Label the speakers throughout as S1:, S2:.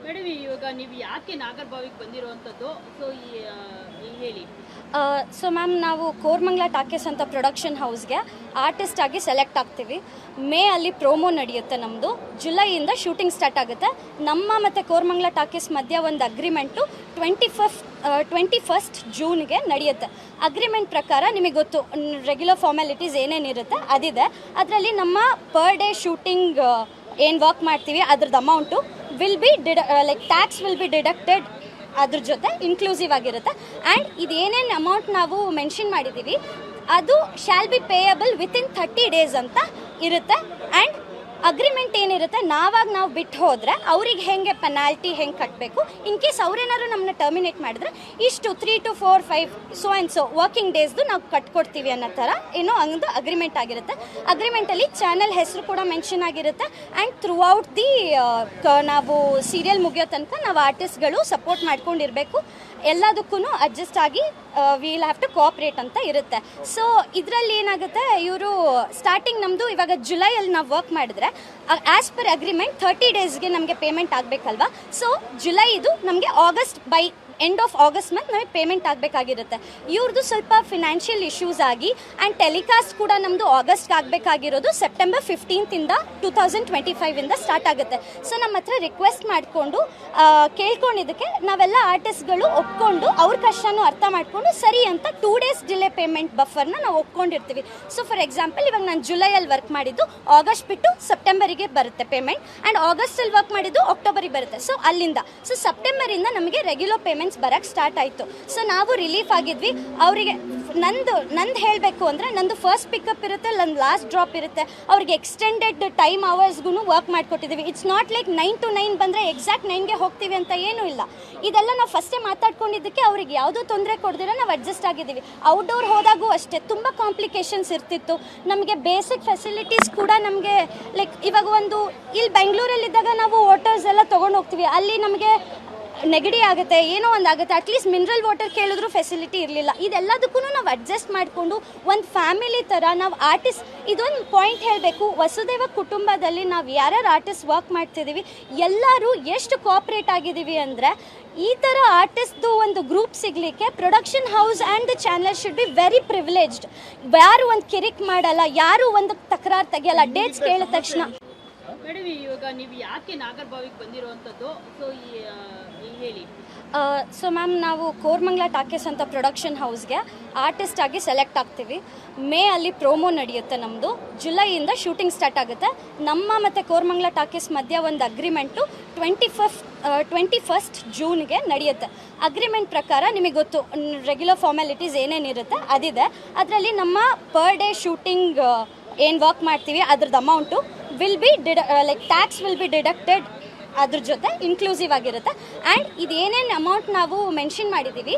S1: Madam ಇವಾಗ ನೀವು ಯಾಕೆ ನಾಗರಬಾವಿಗೆ ಬಂದಿರುವಂಥದ್ದು ಸೊ ಹೇಳಿ.
S2: ಸೊ ಮ್ಯಾಮ್, ನಾವು ಕೋರ್ಮಂಗ್ಲ ಟಾಕೀಸ್ ಅಂತ ಪ್ರೊಡಕ್ಷನ್ ಹೌಸ್ಗೆ ಆರ್ಟಿಸ್ಟ್ ಆಗಿ ಸೆಲೆಕ್ಟ್ ಆಗ್ತೀವಿ. ಮೇ ಅಲ್ಲಿ ಪ್ರೋಮೋ ನಡೆಯುತ್ತೆ ನಮ್ಮದು. ಜುಲೈಯಿಂದ ಶೂಟಿಂಗ್ ಸ್ಟಾರ್ಟ್ ಆಗುತ್ತೆ. ನಮ್ಮ ಮತ್ತು ಕೋರ್ಮಂಗ್ಲ ಟಾಕೀಸ್ ಮಧ್ಯೆ ಒಂದು ಅಗ್ರಿಮೆಂಟು 21st ಜೂನ್ಗೆ ನಡೆಯುತ್ತೆ. ಅಗ್ರಿಮೆಂಟ್ ಪ್ರಕಾರ ನಿಮಗೆ ಗೊತ್ತು, ರೆಗ್ಯುಲರ್ ಫಾರ್ಮ್ಯಾಲಿಟೀಸ್ ಏನೇನಿರುತ್ತೆ ಅದಿದೆ. ಅದರಲ್ಲಿ ನಮ್ಮ ಪರ್ ಡೇ ಶೂಟಿಂಗ್ ಏನು ವರ್ಕ್ ಮಾಡ್ತೀವಿ ಅದ್ರದ್ದು amount will be tax will be deducted, ಅದ್ರ ಜೊತೆ ಇನ್ಕ್ಲೂಸಿವ್ ಆಗಿರುತ್ತೆ. ಆ್ಯಂಡ್ ಇದೇನೇನು ಅಮೌಂಟ್ ನಾವು ಮೆನ್ಷನ್ ಮಾಡಿದ್ದೀವಿ ಅದು shall be payable within 30 days ಅಂತ ಇರುತ್ತೆ. ಆ್ಯಂಡ್ ಅಗ್ರಿಮೆಂಟ್ ಏನಿರುತ್ತೆ, ನಾವು ಬಿಟ್ಟು ಹೋದರೆ ಅವ್ರಿಗೆ ಹೆಂಗೆ ಪೆನಾಲ್ಟಿ ಹೆಂಗೆ ಕಟ್ಟಬೇಕು, ಇನ್ ಕೇಸ್ ಅವ್ರೇನಾದ್ರು ನಮ್ಮನ್ನ ಟರ್ಮಿನೇಟ್ ಮಾಡಿದ್ರೆ ಇಷ್ಟು 3 to 4 5 so and so working ಡೇಸ್ದು ನಾವು ಕಟ್ಕೊಡ್ತೀವಿ ಅನ್ನೋ ಥರ ಏನೋ ಒಂದು ಅಗ್ರಿಮೆಂಟ್ ಆಗಿರುತ್ತೆ. ಅಗ್ರಿಮೆಂಟಲ್ಲಿ ಚಾನಲ್ ಹೆಸರು ಕೂಡ ಮೆನ್ಷನ್ ಆಗಿರುತ್ತೆ. ಆ್ಯಂಡ್ ಥ್ರೂ ಔಟ್ ದಿ ನಾವು ಸೀರಿಯಲ್ ಮುಗಿಯೋ ತನಕ ನಾವು ಆರ್ಟಿಸ್ಟ್ಗಳು ಸಪೋರ್ಟ್ ಮಾಡ್ಕೊಂಡಿರಬೇಕು. ಎಲ್ಲದಕ್ಕೂ ಅಡ್ಜಸ್ಟ್ ಆಗಿ ವಿಲ್ ಹ್ಯಾವ್ ಟು ಕೋಆಪ್ರೇಟ್ ಅಂತ ಇರುತ್ತೆ. ಸೊ ಇದರಲ್ಲಿ ಏನಾಗುತ್ತೆ, ಇವರು ಸ್ಟಾರ್ಟಿಂಗ್ ನಮ್ಮದು ಇವಾಗ ಜುಲೈಯಲ್ಲಿ ನಾವು ವರ್ಕ್ ಮಾಡಿದ್ರೆ ಆ್ಯಸ್ ಪರ್ ಅಗ್ರಿಮೆಂಟ್ 30 daysಗೆ ನಮಗೆ ಪೇಮೆಂಟ್ ಆಗಬೇಕಲ್ವಾ. ಸೊ ಜುಲೈ ಇದು ನಮಗೆ August by end of August month ನಮಗೆ ಪೇಮೆಂಟ್ ಆಗಬೇಕಾಗಿರುತ್ತೆ. ಇವ್ರದ್ದು ಸ್ವಲ್ಪ ಫಿನಾನ್ಷಿಯಲ್ ಇಶ್ಯೂಸ್ ಆಗಿ ಆ್ಯಂಡ್ ಟೆಲಿಕಾಸ್ಟ್ ಕೂಡ ನಮ್ಮದು ಆಗಸ್ಟ್ಗೆ ಆಗಬೇಕಾಗಿರೋದು ಸೆಪ್ಟೆಂಬರ್ 15th 2025 ಸ್ಟಾರ್ಟ್ ಆಗುತ್ತೆ. ಸೊ ನಮ್ಮ ಹತ್ರ ರಿಕ್ವೆಸ್ಟ್ ಮಾಡಿಕೊಂಡು ಕೇಳ್ಕೊಂಡಿದ್ದಕ್ಕೆ ನಾವೆಲ್ಲ ಆರ್ಟಿಸ್ಟ್ಗಳು ಒಪ್ಕೊಂಡು ಅವ್ರ ಕಷ್ಟನೂ ಅರ್ಥ ಮಾಡಿಕೊಂಡು ಸರಿ ಅಂತ 2 days ಡಿಲೇ ಪೇಮೆಂಟ್ ಬಫರ್ನ ನಾವು ಒಪ್ಕೊಂಡಿರ್ತೀವಿ. ಸೊ ಫಾರ್ ಎಕ್ಸಾಂಪಲ್ ಇವಾಗ ನಾನು ಜುಲೈಯಲ್ಲಿ ವರ್ಕ್ ಮಾಡಿದ್ದು ಆಗಸ್ಟ್ ಬಿಟ್ಟು ಸೆಪ್ಟೆಂಬರಿಗೆ ಬರುತ್ತೆ ಪೇಮೆಂಟ್, ಆ್ಯಂಡ್ ಆಗಸ್ಟಲ್ಲಿ ವರ್ಕ್ ಮಾಡಿದ್ದು ಅಕ್ಟೋಬರಿಗೆ ಬರುತ್ತೆ. ಸೊ ಅಲ್ಲಿಂದ ಸೊ ಸೆಪ್ಟೆಂಬರಿಂದ ನಮಗೆ ರೆಗ್ಯುಲರ್ ಪೇಮೆಂಟ್ಸ್ ಬರಕ್ಕೆ ಸ್ಟಾರ್ಟ್ ಆಯಿತು. ಸೊ ನಾವು ರಿಲೀಫ್ ಆಗಿದ್ವಿ. ಅವರಿಗೆ ನಂದು ಹೇಳಬೇಕು ಅಂದರೆ ನಂದು ಫಸ್ಟ್ ಪಿಕಪ್ ಇರುತ್ತೆ, ನನ್ನ ಲಾಸ್ಟ್ ಡ್ರಾಪ್ ಇರುತ್ತೆ. ಅವ್ರಿಗೆ ಎಕ್ಸ್ಟೆಂಡೆಡ್ ಟೈಮ್ ಅವರ್ಸ್ಗೂ ವರ್ಕ್ ಮಾಡಿಕೊಟ್ಟಿದ್ದೀವಿ. ಇಟ್ಸ್ ನಾಟ್ ಲೈಕ್ 9 to 9 ಬಂದರೆ ಎಕ್ಸಾಕ್ಟ್ 9ಗೆ ಹೋಗ್ತೀವಿ ಅಂತ ಏನೂ ಇಲ್ಲ. ಇದೆಲ್ಲ ನಾವು ಫಸ್ಟೇ ಮಾತಾಡ್ಕೊಂಡಿದ್ದಕ್ಕೆ ಅವ್ರಿಗೆ ಯಾವುದೂ ತೊಂದರೆ ಕೊಡ್ದಿರ ನಾವು ಅಡ್ಜಸ್ಟ್ ಆಗಿದ್ದೀವಿ. ಔಟ್ಡೋರ್ ಹೋದಾಗೂ ಅಷ್ಟೇ ತುಂಬ ಕಾಂಪ್ಲಿಕೇಶನ್ಸ್ ಇರ್ತಿತ್ತು. ನಮಗೆ ಬೇಸಿಕ್ ಫೆಸಿಲಿಟೀಸ್ ಕೂಡ ನಮಗೆ ಲೈಕ್ ಇವಾಗ ಒಂದು ಇಲ್ಲಿ ಬೆಂಗಳೂರಲ್ಲಿದ್ದಾಗ ನಾವು ವಾಟರ್ಸ್ ಎಲ್ಲ ತೊಗೊಂಡು ಹೋಗ್ತೀವಿ, ಅಲ್ಲಿ ನಮಗೆ ನೆಗಡಿ ಆಗುತ್ತೆ, ಏನೋ ಒಂದು ಆಗುತ್ತೆ, ಅಟ್ಲೀಸ್ಟ್ ಮಿನರಲ್ ವಾಟರ್ ಕೇಳಿದ್ರು ಫೆಸಿಲಿಟಿ ಇರಲಿಲ್ಲ. ಇದೆಲ್ಲದಕ್ಕೂ ನಾವು ಅಡ್ಜಸ್ಟ್ ಮಾಡಿಕೊಂಡು ಒಂದು ಫ್ಯಾಮಿಲಿ ಥರ ನಾವು ಆರ್ಟಿಸ್ಟ್, ಇದೊಂದು ಪಾಯಿಂಟ್ ಹೇಳಬೇಕು, ವಸುದೇವ ಕುಟುಂಬದಲ್ಲಿ ನಾವು ಯಾರ್ಯಾರು ಆರ್ಟಿಸ್ಟ್ ವರ್ಕ್ ಮಾಡ್ತಿದ್ದೀವಿ ಎಲ್ಲರೂ ಎಷ್ಟು ಕೋಆಪ್ರೇಟ್ ಆಗಿದ್ದೀವಿ ಅಂದರೆ ಈ ಥರ ಆರ್ಟಿಸ್ಟ್ದು ಒಂದು ಗ್ರೂಪ್ ಸಿಗಲಿಕ್ಕೆ production house and the channel should be very privileged. ಯಾರು ಒಂದು ಕಿರಿಕ್ ಮಾಡಲ್ಲ, ಯಾರು ಒಂದು ತಕರಾರು ತೆಗಿಯಲ್ಲ. ಡೇಟ್ಸ್ ಕೇಳಿದ ತಕ್ಷಣ
S1: ಮೇಡಮ್ ಇವಾಗ ನೀವು ಯಾಕೆ ನಾಗರಬಾವಿಗೆ ಬಂದಿರುವಂಥದ್ದು ಸೊ ಹೇಳಿ.
S2: ಸೊ ಮ್ಯಾಮ್, ನಾವು ಕೋರ್ಮಂಗ್ಲ ಟಾಕೀಸ್ ಅಂತ ಪ್ರೊಡಕ್ಷನ್ ಹೌಸ್ಗೆ ಆರ್ಟಿಸ್ಟ್ ಆಗಿ ಸೆಲೆಕ್ಟ್ ಆಗ್ತೀವಿ. ಮೇ ಅಲ್ಲಿ ಪ್ರೋಮೋ ನಡೆಯುತ್ತೆ ನಮ್ಮದು. ಜುಲೈಯಿಂದ ಶೂಟಿಂಗ್ ಸ್ಟಾರ್ಟ್ ಆಗುತ್ತೆ. ನಮ್ಮ ಮತ್ತು ಕೋರ್ಮಂಗ್ಲ ಟಾಕೀಸ್ ಮಧ್ಯೆ ಒಂದು ಅಗ್ರಿಮೆಂಟು 21st ಜೂನ್ಗೆ ನಡೆಯುತ್ತೆ. ಅಗ್ರಿಮೆಂಟ್ ಪ್ರಕಾರ ನಿಮಗೆ ಗೊತ್ತು, ರೆಗ್ಯುಲರ್ ಫಾರ್ಮ್ಯಾಲಿಟೀಸ್ ಏನೇನಿರುತ್ತೆ ಅದಿದೆ. ಅದರಲ್ಲಿ ನಮ್ಮ ಪರ್ ಡೇ ಶೂಟಿಂಗ್ ಏನು ವರ್ಕ್ ಮಾಡ್ತೀವಿ ಅದ್ರದ್ದು amount will be tax will be deducted, ಅದ್ರ ಜೊತೆ ಇನ್ಕ್ಲೂಸಿವ್ ಆಗಿರುತ್ತೆ. ಆ್ಯಂಡ್ ಇದೇನೇನು ಅಮೌಂಟ್ ನಾವು ಮೆನ್ಷನ್ ಮಾಡಿದ್ದೀವಿ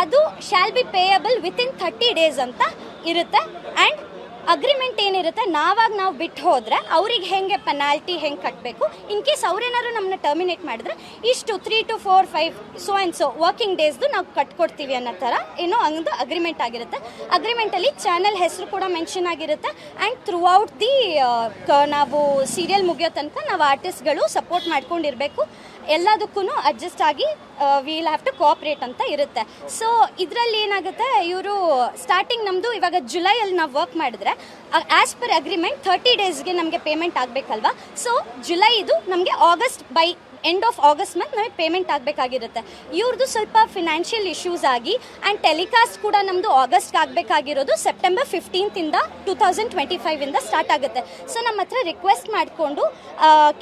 S2: ಅದು shall be payable within 30 days ಅಂತ ಇರುತ್ತೆ. ಆ್ಯಂಡ್ ಅಗ್ರಿಮೆಂಟ್ ಏನಿರುತ್ತೆ, ನಾವು ಬಿಟ್ಟು ಹೋದರೆ ಅವ್ರಿಗೆ ಹೆಂಗೆ ಪೆನಾಲ್ಟಿ ಹೆಂಗೆ ಕಟ್ಟಬೇಕು, ಇನ್ ಕೇಸ್ ಅವ್ರೇನಾದ್ರು ನಮ್ಮನ್ನ ಟರ್ಮಿನೇಟ್ ಮಾಡಿದ್ರೆ ಇಷ್ಟು 3 to 4 5 so and so working ಡೇಸ್ದು ನಾವು ಕಟ್ಕೊಡ್ತೀವಿ ಅನ್ನೋ ಥರ ಏನೋ ಒಂದು ಅಗ್ರಿಮೆಂಟ್ ಆಗಿರುತ್ತೆ. ಅಗ್ರಿಮೆಂಟಲ್ಲಿ ಚಾನಲ್ ಹೆಸರು ಕೂಡ ಮೆನ್ಷನ್ ಆಗಿರುತ್ತೆ. ಆ್ಯಂಡ್ ಥ್ರೂ ಔಟ್ ದಿ ನಾವು ಸೀರಿಯಲ್ ಮುಗಿಯೋ ತನಕ ನಾವು ಆರ್ಟಿಸ್ಟ್ಗಳು ಸಪೋರ್ಟ್ ಮಾಡ್ಕೊಂಡಿರಬೇಕು. ಎಲ್ಲದಕ್ಕೂ ಅಡ್ಜಸ್ಟ್ ಆಗಿ ವಿಲ್ ಹ್ಯಾವ್ ಟು ಕೋಆಪ್ರೇಟ್ ಅಂತ ಇರುತ್ತೆ. ಸೊ ಇದರಲ್ಲಿ ಏನಾಗುತ್ತೆ, ಇವರು ಸ್ಟಾರ್ಟಿಂಗ್ ನಮ್ಮದು ಇವಾಗ ಜುಲೈಯಲ್ಲಿ ನಾವು ವರ್ಕ್ ಮಾಡಿದ್ರೆ ಆ್ಯಸ್ ಪರ್ ಅಗ್ರಿಮೆಂಟ್ 30 daysಗೆ ನಮಗೆ ಪೇಮೆಂಟ್ ಆಗಬೇಕಲ್ವಾ. ಸೊ ಜುಲೈ ಇದು ನಮಗೆ August by end of August month ನಮಗೆ ಪೇಮೆಂಟ್ ಆಗಬೇಕಾಗಿರುತ್ತೆ. ಇವ್ರದ್ದು ಸ್ವಲ್ಪ ಫಿನಾನ್ಷಿಯಲ್ ಇಶ್ಯೂಸ್ ಆಗಿ ಆ್ಯಂಡ್ ಟೆಲಿಕಾಸ್ಟ್ ಕೂಡ ನಮ್ಮದು ಆಗಸ್ಟ್ಗೆ ಆಗಬೇಕಾಗಿರೋದು ಸೆಪ್ಟೆಂಬರ್ 15th 2025 ಸ್ಟಾರ್ಟ್ ಆಗುತ್ತೆ. ಸೊ ನಮ್ಮ ಹತ್ರ ರಿಕ್ವೆಸ್ಟ್ ಮಾಡಿಕೊಂಡು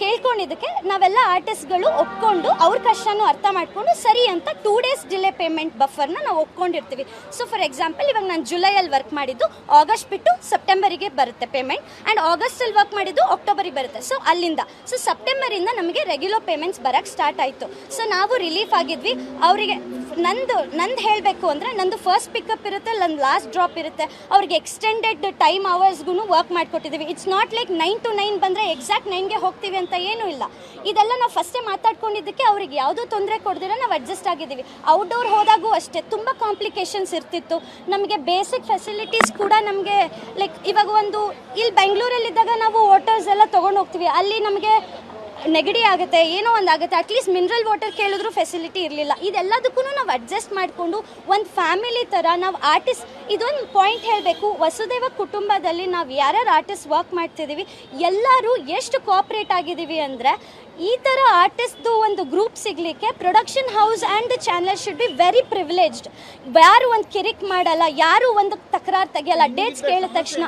S2: ಕೇಳ್ಕೊಂಡಿದ್ದಕ್ಕೆ ನಾವೆಲ್ಲ ಆರ್ಟಿಸ್ಟ್ಗಳು ಒಪ್ಕೊಂಡು ಅವ್ರ ಕಷ್ಟನೂ ಅರ್ಥ ಮಾಡಿಕೊಂಡು ಸರಿ ಅಂತ 2 days ಡಿಲೇ ಪೇಮೆಂಟ್ ಬಫರ್ನ ನಾವು ಒಪ್ಕೊಂಡಿರ್ತೀವಿ. ಸೊ ಫಾರ್ ಎಕ್ಸಾಂಪಲ್ ಇವಾಗ ನಾನು ಜುಲೈಯಲ್ಲಿ ವರ್ಕ್ ಮಾಡಿದ್ದು ಆಗಸ್ಟ್ ಬಿಟ್ಟು ಸೆಪ್ಟೆಂಬರಿಗೆ ಬರುತ್ತೆ ಪೇಮೆಂಟ್, ಆ್ಯಂಡ್ ಆಗಸ್ಟಲ್ಲಿ ವರ್ಕ್ ಮಾಡಿದ್ದು ಅಕ್ಟೋಬರಿಗೆ ಬರುತ್ತೆ. ಸೊ ಅಲ್ಲಿಂದ ಸೊ ಸೆಪ್ಟೆಂಬರಿಂದ ನಮಗೆ ರೆಗ್ಯುಲರ್ ಪೇಮೆಂಟ್ಸ್ ಬರಕ್ಕೆ ಸ್ಟಾರ್ಟ್ ಆಯಿತು. ಸೊ ನಾವು ರಿಲೀಫ್ ಆಗಿದ್ವಿ. ಅವರಿಗೆ ನಂದು ಹೇಳಬೇಕು ಅಂದರೆ ನಂದು ಫಸ್ಟ್ ಪಿಕಪ್ ಇರುತ್ತೆ, ನನ್ನ ಲಾಸ್ಟ್ ಡ್ರಾಪ್ ಇರುತ್ತೆ. ಅವ್ರಿಗೆ ಎಕ್ಸ್ಟೆಂಡೆಡ್ ಟೈಮ್ ಅವರ್ಸ್ಗೂ ವರ್ಕ್ ಮಾಡಿಕೊಟ್ಟಿದ್ದೀವಿ. ಇಟ್ಸ್ ನಾಟ್ ಲೈಕ್ 9 to 9 ಬಂದರೆ ಎಕ್ಸಾಕ್ಟ್ 9ಗೆ ಹೋಗ್ತೀವಿ ಅಂತ ಏನೂ ಇಲ್ಲ. ಇದೆಲ್ಲ ನಾವು ಫಸ್ಟೇ ಮಾತಾಡ್ಕೊಂಡಿದ್ದಕ್ಕೆ ಅವ್ರಿಗೆ ಯಾವುದೂ ತೊಂದರೆ ಕೊಡ್ದಿರ ನಾವು ಅಡ್ಜಸ್ಟ್ ಆಗಿದ್ದೀವಿ. ಔಟ್ಡೋರ್ ಹೋದಾಗೂ ಅಷ್ಟೇ ತುಂಬ ಕಾಂಪ್ಲಿಕೇಶನ್ಸ್ ಇರ್ತಿತ್ತು. ನಮಗೆ ಬೇಸಿಕ್ ಫೆಸಿಲಿಟೀಸ್ ಕೂಡ ನಮಗೆ ಲೈಕ್ ಇವಾಗ ಒಂದು ಇಲ್ಲಿ ಬೆಂಗಳೂರಲ್ಲಿದ್ದಾಗ ನಾವು ವಾಟರ್ಸ್ ಎಲ್ಲ ತೊಗೊಂಡು ಹೋಗ್ತೀವಿ, ಅಲ್ಲಿ ನಮಗೆ ನೆಗಡಿ ಆಗುತ್ತೆ, ಏನೋ ಒಂದು ಆಗುತ್ತೆ, ಅಟ್ಲೀಸ್ಟ್ ಮಿನರಲ್ ವಾಟರ್ ಕೇಳಿದ್ರು ಫೆಸಿಲಿಟಿ ಇರಲಿಲ್ಲ. ಇದೆಲ್ಲದಕ್ಕೂ ನಾವು ಅಡ್ಜಸ್ಟ್ ಮಾಡಿಕೊಂಡು ಒಂದು ಫ್ಯಾಮಿಲಿ ಥರ ನಾವು ಆರ್ಟಿಸ್ಟ್, ಇದೊಂದು ಪಾಯಿಂಟ್ ಹೇಳಬೇಕು, ವಸುದೇವ ಕುಟುಂಬದಲ್ಲಿ ನಾವು ಯಾರ್ಯಾರು ಆರ್ಟಿಸ್ಟ್ ವರ್ಕ್ ಮಾಡ್ತಿದ್ದೀವಿ ಎಲ್ಲರೂ ಎಷ್ಟು ಕೋಆಪ್ರೇಟ್ ಆಗಿದ್ದೀವಿ ಅಂದರೆ, ಈ ಥರ ಆರ್ಟಿಸ್ಟ್ದು ಒಂದು ಗ್ರೂಪ್ ಸಿಗಲಿಕ್ಕೆ production house and the channel should be very privileged. ಯಾರು ಒಂದು ಕಿರಿಕ್ ಮಾಡಲ್ಲ, ಯಾರು ಒಂದು ತಕರಾರು ತೆಗಿಯಲ್ಲ, ಡೇಟ್ಸ್ ಕೇಳಿದ ತಕ್ಷಣ